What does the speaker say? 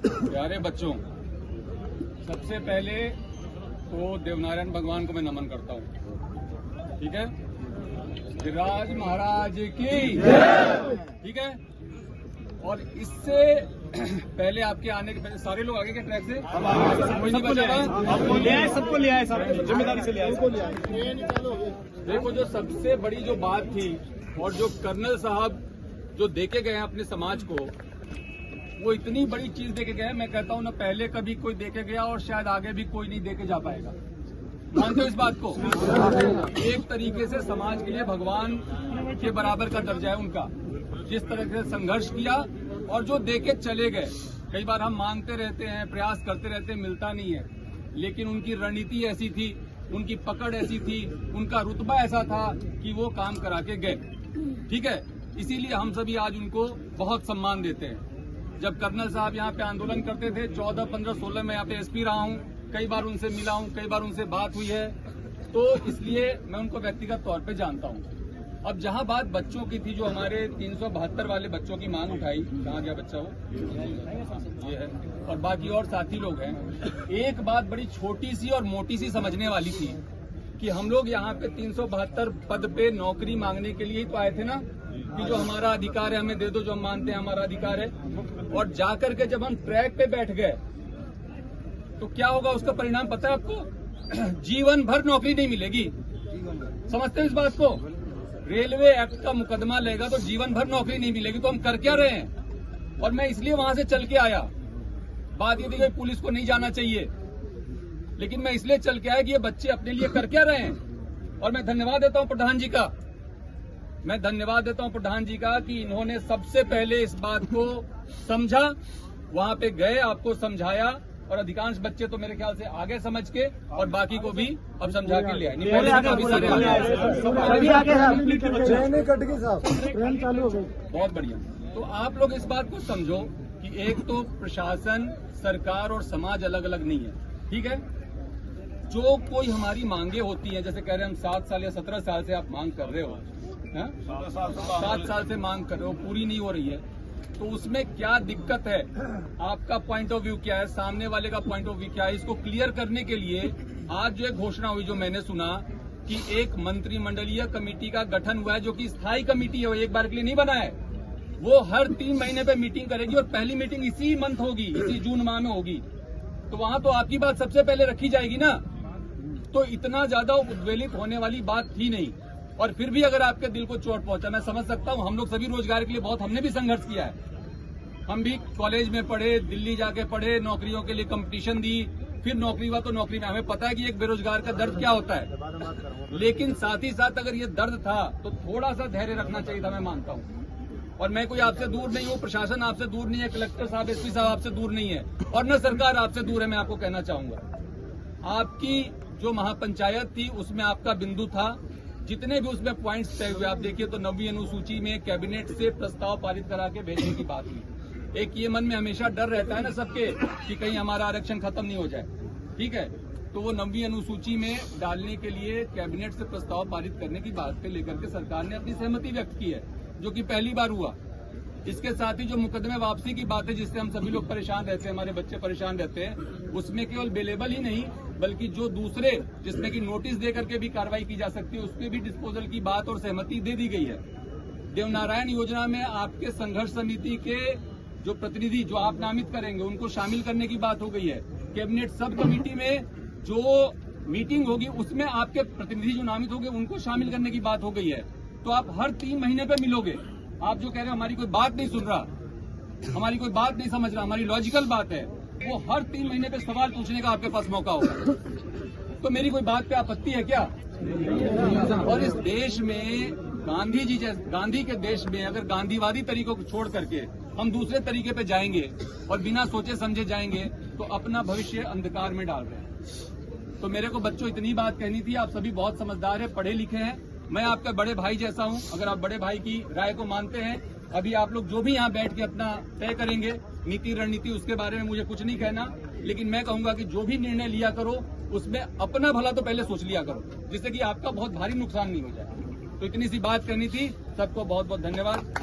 प्यारे बच्चों, सबसे पहले तो देवनारायण भगवान को मैं नमन करता हूँ। ठीक है, गिरिराज महाराज की, ठीक है। और इससे पहले आपके आने के पहले सारे लोग आगे के ट्रैक से सबको ले आए साहब, जिम्मेदारी से ले आए। देखो, जो सबसे बड़ी जो बात थी और जो कर्नल साहब जो देके गए हैं अपने समाज को, वो इतनी बड़ी चीज देके गए, मैं कहता हूँ ना पहले कभी कोई देके गया और शायद आगे भी कोई नहीं देके जा पाएगा। मानते हो इस बात को? एक तरीके से समाज के लिए भगवान के बराबर का दर्जा है उनका, जिस तरह से संघर्ष किया और जो देके चले गए। कई बार हम मांगते रहते हैं, प्रयास करते रहते हैं, मिलता नहीं है, लेकिन उनकी रणनीति ऐसी थी, उनकी पकड़ ऐसी थी, उनका रुतबा ऐसा था कि वो काम करा के गए। ठीक है, इसीलिए हम सभी आज उनको बहुत सम्मान देते हैं। जब कर्नल साहब यहाँ पे आंदोलन करते थे 14, 15, 16 में यहाँ पे एसपी रहा हूँ, कई बार उनसे मिला हूँ, कई बार उनसे बात हुई है, तो इसलिए मैं उनको व्यक्तिगत तौर पे जानता हूँ। अब जहाँ बात बच्चों की थी, जो हमारे 372 वाले बच्चों की मांग उठाई, कहाँ गया बच्चा वो, ये है, और बाकी और साथी लोग हैं। एक बात बड़ी छोटी सी और मोटी सी समझने वाली थी कि हम लोग यहाँ पे 372 पद पे नौकरी मांगने के लिए ही तो आए थे ना, कि जो हमारा अधिकार है हमें दे दो, जो हम मानते हैं हमारा अधिकार है। और जाकर के जब हम ट्रैक पे बैठ गए तो क्या होगा, उसका परिणाम पता है आपको? जीवन भर नौकरी नहीं मिलेगी। समझते हैं इस बात को? रेलवे एक्ट का मुकदमा लेगा तो जीवन भर नौकरी नहीं मिलेगी, तो हम कर क्या रहे हैं? और मैं इसलिए वहां से चल के आया। बात ये थी कि पुलिस को नहीं जाना चाहिए, लेकिन मैं इसलिए चल के आया कि ये बच्चे अपने लिए कर क्या रहे हैं। और मैं धन्यवाद देता हूं प्रधान जी का, मैं धन्यवाद देता हूं प्रधान जी का कि इन्होंने सबसे पहले इस बात को समझा, वहां पे गए, आपको समझाया, और अधिकांश बच्चे तो मेरे ख्याल से आगे समझ के और बाकी को भी अब समझा के ले आए। बहुत बढ़िया। तो आप लोग इस बात को समझो कि एक तो प्रशासन, सरकार और समाज अलग अलग नहीं है। ठीक है, जो कोई हमारी मांगे होती हैं, जैसे कह रहे हैं हम 7 साल या 17 साल से आप मांग कर रहे हो, 7 साल से मांग कर रहे हो, पूरी नहीं हो रही है, तो उसमें क्या दिक्कत है? आपका पॉइंट ऑफ व्यू क्या है, सामने वाले का पॉइंट ऑफ व्यू क्या है? इसको क्लियर करने के लिए आज जो एक घोषणा हुई, जो मैंने सुना कि एक मंत्रिमंडलीय कमेटी का गठन हुआ है, जो कि स्थायी कमेटी है, वो एक बार के लिए नहीं बना है। वो हर 3 महीने पे मीटिंग करेगी और पहली मीटिंग इसी मंथ होगी, इसी जून माह में होगी। तो वहां तो आपकी बात सबसे पहले रखी जाएगी ना। तो इतना ज्यादा उद्वेलित होने वाली बात थी नहीं। और फिर भी अगर आपके दिल को चोट पहुंचा, मैं समझ सकता हूं। हम लोग सभी रोजगार के लिए बहुत, हमने भी संघर्ष किया है। हम भी कॉलेज में पढ़े, दिल्ली जाके पढ़े, नौकरियों के लिए कंपटीशन दी, फिर नौकरी हुआ तो नौकरी में हमें पता है कि एक बेरोजगार का दर्द क्या होता है। लेकिन साथ ही साथ अगर ये दर्द था तो थोड़ा सा धैर्य रखना चाहिए था, मैं मानता हूँ। और मैं कोई आपसे दूर नहीं हूँ, प्रशासन आपसे दूर नहीं है, कलेक्टर साहब, एसपी साहब आपसे दूर नहीं है, और न सरकार आपसे दूर है। मैं आपको कहना चाहूंगा, आपकी जो महापंचायत थी उसमें आपका बिंदु था, जितने भी उसमें पॉइंट्स तय हुए, आप देखिए तो 9वीं अनुसूची में कैबिनेट से प्रस्ताव पारित करा के भेजने की बात हुई। एक ये मन में हमेशा डर रहता है ना सबके कि कहीं हमारा आरक्षण खत्म नहीं हो जाए। ठीक है, तो वो 9वीं अनुसूची में डालने के लिए कैबिनेट से प्रस्ताव पारित करने की बात पे लेकर के सरकार ने अपनी सहमति व्यक्त की है, जो कि पहली बार हुआ। इसके साथ ही जो मुकदमे वापसी की बात है, जिससे हम सभी लोग परेशान रहते हैं, हमारे बच्चे परेशान रहते हैं, उसमें केवल बेलेबल ही नहीं बल्कि जो दूसरे जिसमें कि नोटिस दे करके भी कार्रवाई की जा सकती है, उसके भी डिस्पोजल की बात और सहमति दे दी गई है। देवनारायण योजना में आपके संघर्ष समिति के जो प्रतिनिधि जो आप नामित करेंगे, उनको शामिल करने की बात हो गई है। कैबिनेट सब कमेटी में जो मीटिंग होगी उसमें आपके प्रतिनिधि जो नामित होंगे उनको शामिल करने की बात हो गई है। तो आप हर 3 महीने पे मिलोगे। आप जो कह रहे हो हमारी कोई बात नहीं सुन रहा, हमारी कोई बात नहीं समझ रहा, हमारी लॉजिकल बात है, वो हर 3 महीने पे सवाल पूछने का आपके पास मौका होगा। तो मेरी कोई बात पे आपत्ति है क्या? और इस देश में गांधी के देश में अगर गांधीवादी तरीकों को छोड़ करके हम दूसरे तरीके पे जाएंगे और बिना सोचे समझे जाएंगे तो अपना भविष्य अंधकार में डाल रहे हैं। तो मेरे को बच्चों इतनी बात कहनी थी। आप सभी बहुत समझदार हैं, पढ़े लिखे हैं, मैं आपका बड़े भाई जैसा हूं। अगर आप बड़े भाई की राय को मानते हैं, अभी आप लोग जो भी यहाँ बैठ के अपना तय करेंगे नीति रणनीति, उसके बारे में मुझे कुछ नहीं कहना, लेकिन मैं कहूंगा कि जो भी निर्णय लिया करो उसमें अपना भला तो पहले सोच लिया करो, जिससे कि आपका बहुत भारी नुकसान नहीं हो जाए। तो इतनी सी बात करनी थी। सबको बहुत बहुत धन्यवाद।